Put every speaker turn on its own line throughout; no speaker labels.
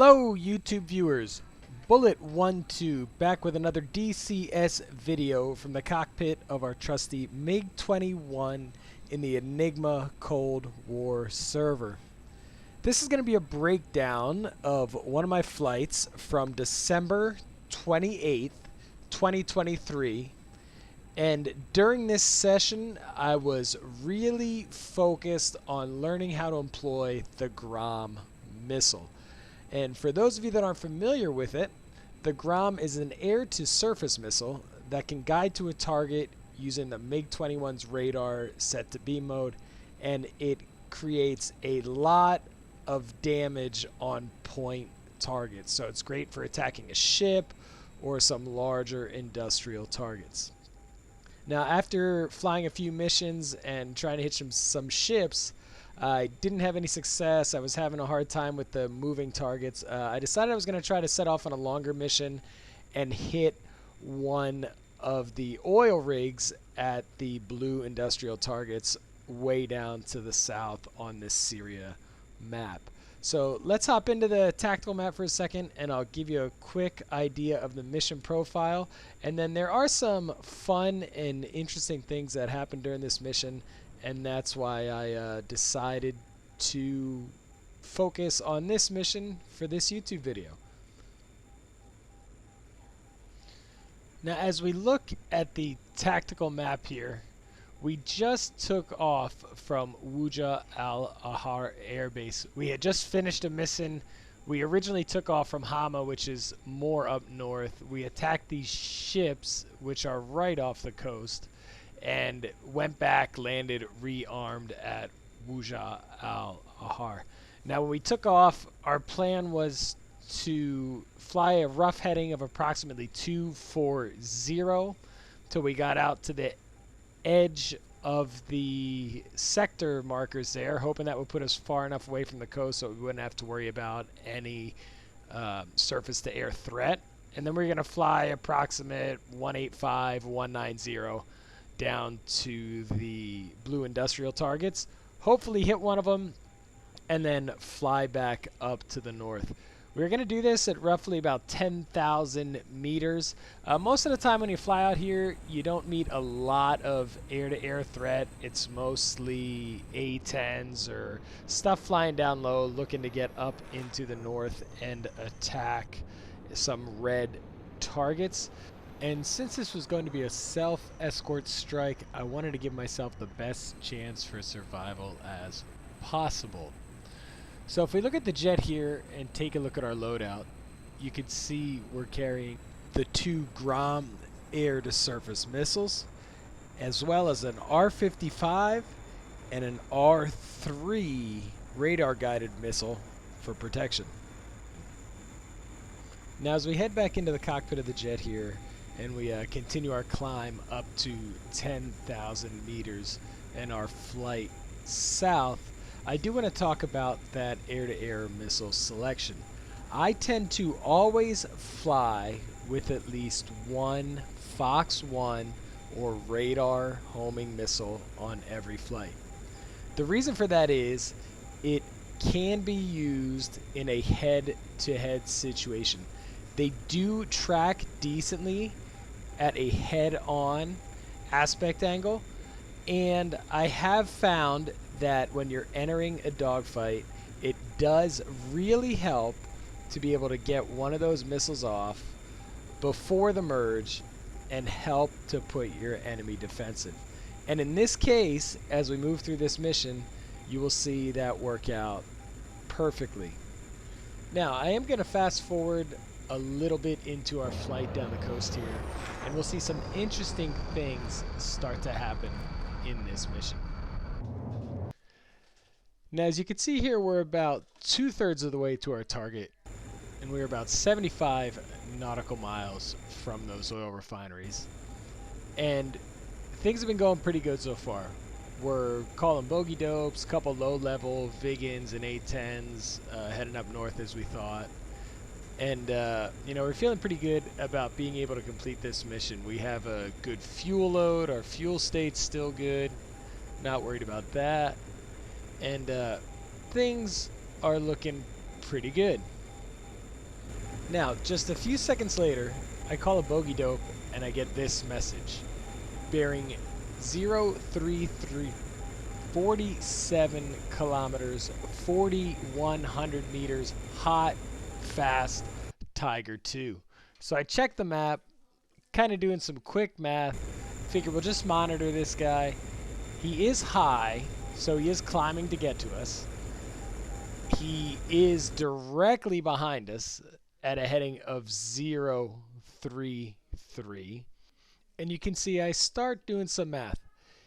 Hello YouTube viewers, Bullet12 back with another DCS video from the cockpit of our trusty Mig-21 in the Enigma Cold War server. This is going to be a breakdown of one of my flights from December 28th, 2023. And during this session, I was really focused on learning how to employ the Grom missile. And for those of you that aren't familiar with it, the Grom is an air-to-surface missile that can guide to a target using the Mig-21's radar set to beam mode, and it creates a lot of damage on point targets. So it's great for attacking a ship or some larger industrial targets. Now, after flying a few missions and trying to hit some ships, I didn't have any success. I was having a hard time with the moving targets. I decided I was going to try to set off on a longer mission and hit one of the oil rigs at the blue industrial targets way down to the south on this Syria map. So let's hop into the tactical map for a second, and I'll give you a quick idea of the mission profile. And then there are some fun and interesting things that happen during this mission, and that's why I decided to focus on this mission for this YouTube video. Now, as we look at the tactical map here, we just took off from Wuja al-Ahar Air Base. We had just finished a mission. We originally took off from Hama, which is more up north. We attacked these ships, which are right off the coast, and went back, landed rearmed at Wuja al-Ahar. Now, when we took off, our plan was to fly a rough heading of approximately 240 till we got out to the edge of the sector markers there, hoping that would put us far enough away from the coast so we wouldn't have to worry about any surface-to-air threat. And then we're going to fly approximate 185, 190 down to the blue industrial targets, hopefully hit one of them, and then fly back up to the north. We're going to do this at roughly about 10,000 meters. Most of the time when you fly out here, you don't meet a lot of air-to-air threat. It's mostly A-10s or stuff flying down low looking to get up into the north and attack some red targets. And since this was going to be a self-escort strike, I wanted to give myself the best chance for survival as possible. So if we look at the jet here and take a look at our loadout, you can see we're carrying the two Grom air-to-surface missiles, as well as an R-55 and an R-3 radar-guided missile for protection. Now as we head back into the cockpit of the jet here, and we continue our climb up to 10,000 meters and our flight south, I do want to talk about that air-to-air missile selection. I tend to always fly with at least one Fox 1 or radar homing missile on every flight. The reason for that is it can be used in a head-to-head situation. They do track decently at a head-on aspect angle, and I have found that when you're entering a dogfight, it does really help to be able to get one of those missiles off before the merge and help to put your enemy defensive. And in this case, as we move through this mission, you will see that work out perfectly. Now, I am going to fast forward a little bit into our flight down the coast here, and we'll see some interesting things start to happen in this mission. Now, as you can see here, we're about 2/3 of the way to our target, and we're about 75 nautical miles from those oil refineries. And things have been going pretty good so far. We're calling bogey dopes, a couple low-level Viggens and A-10s heading up north as we thought. And, you know, we're feeling pretty good about being able to complete this mission. We have a good fuel load. Our fuel state's still good. Not worried about that. And things are looking pretty good. Now, just a few seconds later, I call a bogey dope and I get this message. Bearing 033, 47 kilometers, 4,100 meters, hot, fast, Tiger 2. So I check the map, kind of doing some quick math, figure we'll just monitor this guy. He is high, so he is climbing to get to us. He is directly behind us at a heading of 033. And you can see I start doing some math.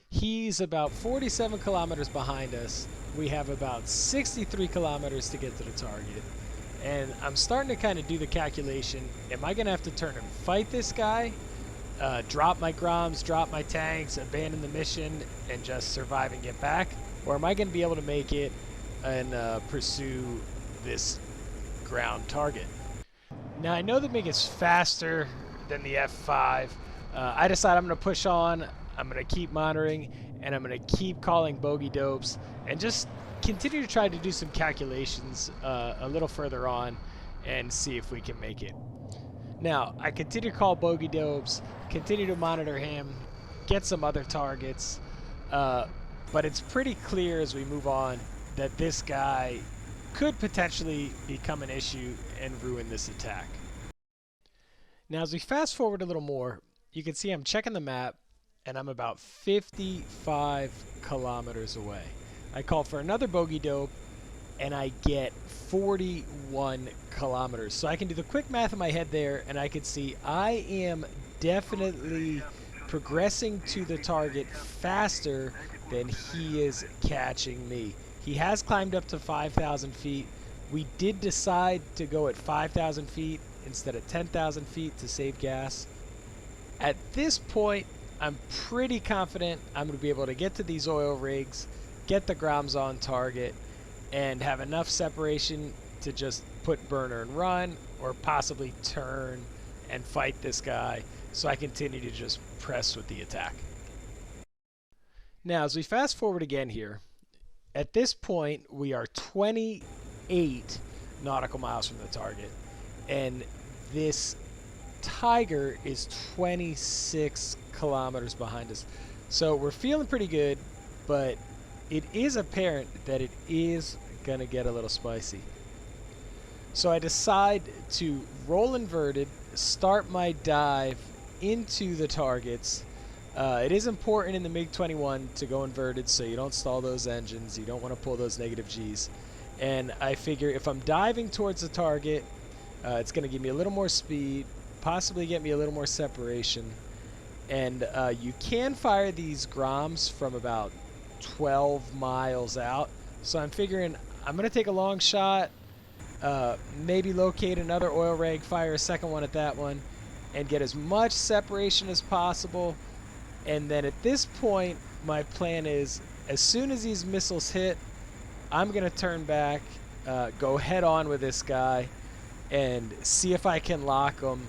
He's about 47 kilometers behind us. We have about 63 kilometers to get to the target. And I'm starting to kind of do the calculation. Am I going to have to turn and fight this guy? Drop my Groms, drop my tanks, abandon the mission, and just survive and get back? Or am I going to be able to make it and pursue this ground target? Now, I know the MiG is faster than the F5. I decide I'm going to push on. I'm going to keep monitoring, and I'm going to keep calling bogey dopes and just continue to try to do some calculations a little further on and see if we can make it. Now, I continue to call bogey dopes, continue to monitor him, get some other targets, but it's pretty clear as we move on that this guy could potentially become an issue and ruin this attack. Now, as we fast forward a little more, you can see I'm checking the map, and I'm about 55 kilometers away. I call for another bogey dope, and I get 41 kilometers. So I can do the quick math in my head there, and I can see I am definitely progressing to the target faster than he is catching me. He has climbed up to 5,000 feet. We did decide to go at 5,000 feet instead of 10,000 feet to save gas. At this point, I'm pretty confident I'm going to be able to get to these oil rigs, get the Groms on target, and have enough separation to just put burner and run, or possibly turn and fight this guy so I continue to just press with the attack. Now, as we fast forward again here, at this point we are 28 nautical miles from the target, and this Tiger is 26 kilometers behind us. So we're feeling pretty good, but it is apparent that it is going to get a little spicy. So I decide to roll inverted, start my dive into the targets. It is important in the Mig-21 to go inverted so you don't stall those engines. You don't want to pull those negative Gs. And I figure if I'm diving towards the target, it's going to give me a little more speed, possibly get me a little more separation. And you can fire these Groms from about 12 miles out. So I'm figuring I'm going to take a long shot, maybe locate another oil rig, fire a second one at that one, and get as much separation as possible. And then at this point, my plan is, as soon as these missiles hit, I'm going to turn back, go head on with this guy, and see if I can lock him,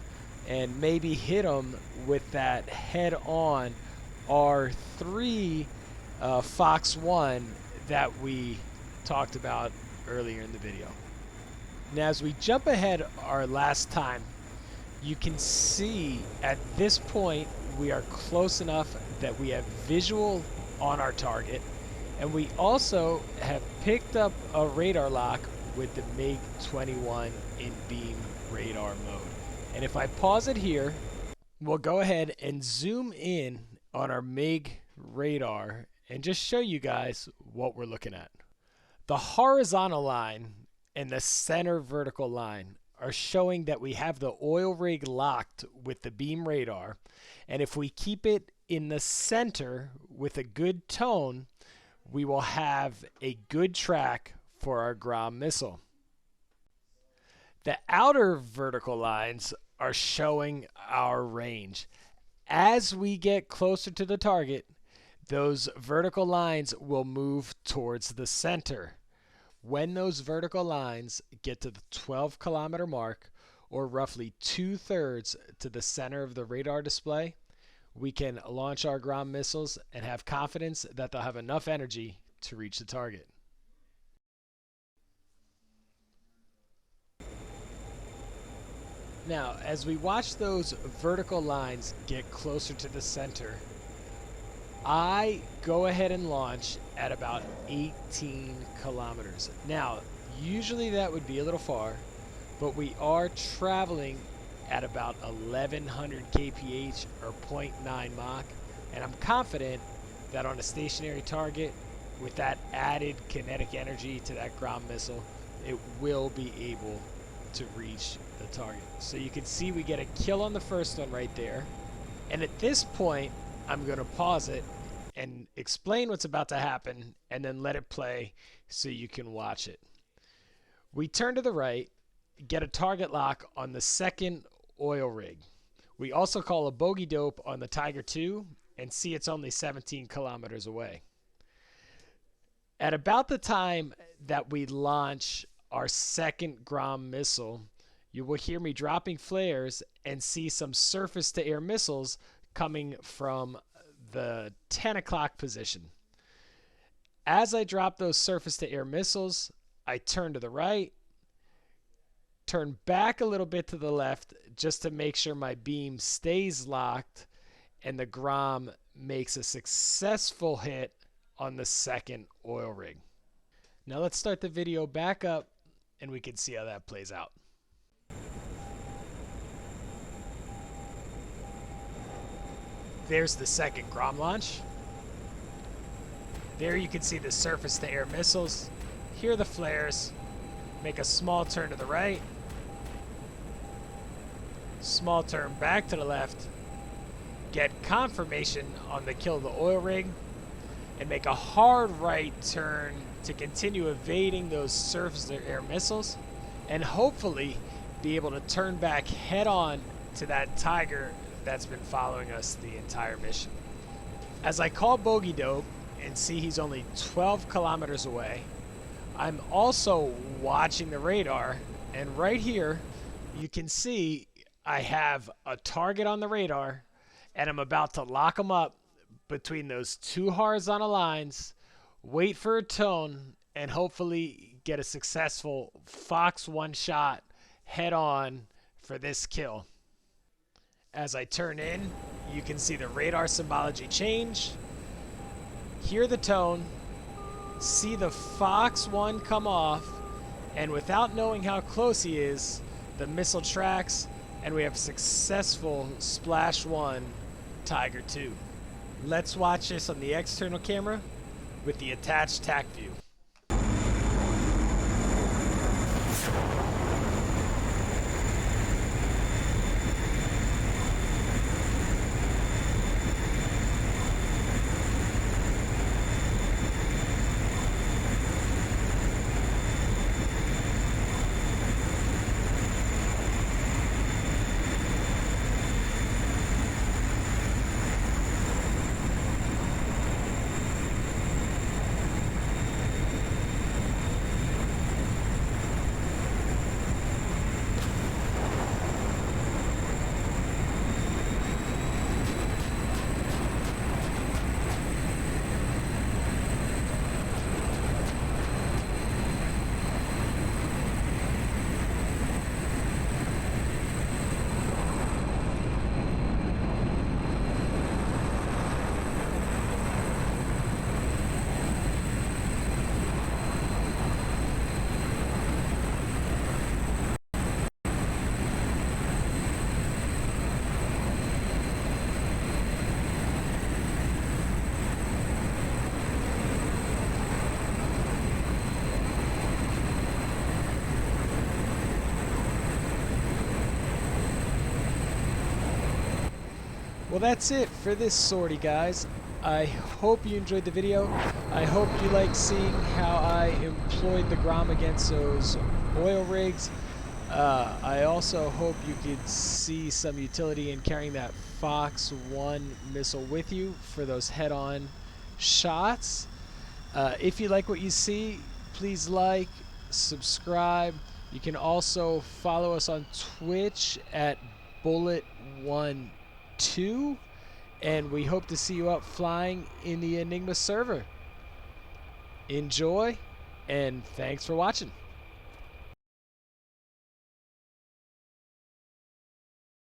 and maybe hit him with that head-on R3 Fox 1 that we talked about earlier in the video. Now, as we jump ahead our last time, you can see at this point we are close enough that we have visual on our target, and we also have picked up a radar lock with the Mig-21 in beam radar mode. And if I pause it here, we'll go ahead and zoom in on our MiG radar and just show you guys what we're looking at. The horizontal line and the center vertical line are showing that we have the oil rig locked with the beam radar, and if we keep it in the center with a good tone, we will have a good track for our Grom missile. The outer vertical lines are showing our range. As we get closer to the target, those vertical lines will move towards the center. When those vertical lines get to the 12-kilometer mark, or roughly 2/3 to the center of the radar display, we can launch our Grom missiles and have confidence that they'll have enough energy to reach the target. Now, as we watch those vertical lines get closer to the center, I go ahead and launch at about 18 kilometers. Now, usually that would be a little far, but we are traveling at about 1100 kph or 0.9 Mach, and I'm confident that on a stationary target, with that added kinetic energy to that Grom missile, it will be able to reach the target. So you can see we get a kill on the first one right there. And at this point, I'm going to pause it and explain what's about to happen and then let it play so you can watch it. We turn to the right, get a target lock on the second oil rig. We also call a bogey dope on the Tiger II and see it's only 17 kilometers away. At about the time that we launch our second Grom missile, you will hear me dropping flares and see some surface-to-air missiles coming from the 10 o'clock position. As I drop those surface-to-air missiles, I turn to the right, turn back a little bit to the left just to make sure my beam stays locked, and the Grom makes a successful hit on the second oil rig. Now let's start the video back up and we can see how that plays out. There's the second Grom launch. There you can see the surface-to-air missiles. Hear the flares. Make a small turn to the right. Small turn back to the left. Get confirmation on the kill of the oil rig. And make a hard right turn to continue evading those surface-to-air missiles. And hopefully be able to turn back head-on to that Tiger that's been following us the entire mission. As I call bogey dope and see he's only 12 kilometers away, I'm also watching the radar, and right here you can see I have a target on the radar and I'm about to lock him up between those two horizontal lines, wait for a tone, and hopefully get a successful Fox 1 shot head on for this kill. As I turn in, you can see the radar symbology change, hear the tone, see the Fox 1 come off, and without knowing how close he is, the missile tracks, and we have successful Splash 1 Tiger II. Let's watch this on the external camera with the attached TAC view. Well, that's it for this sortie, guys. I hope you enjoyed the video. I hope you like seeing how I employed the Grom against those oil rigs. I also hope you could see some utility in carrying that Fox 1 missile with you for those head-on shots. If you like what you see, please like, subscribe. You can also follow us on Twitch at Bullet12, and we hope to see you out flying in the Enigma server. Enjoy, and thanks for watching.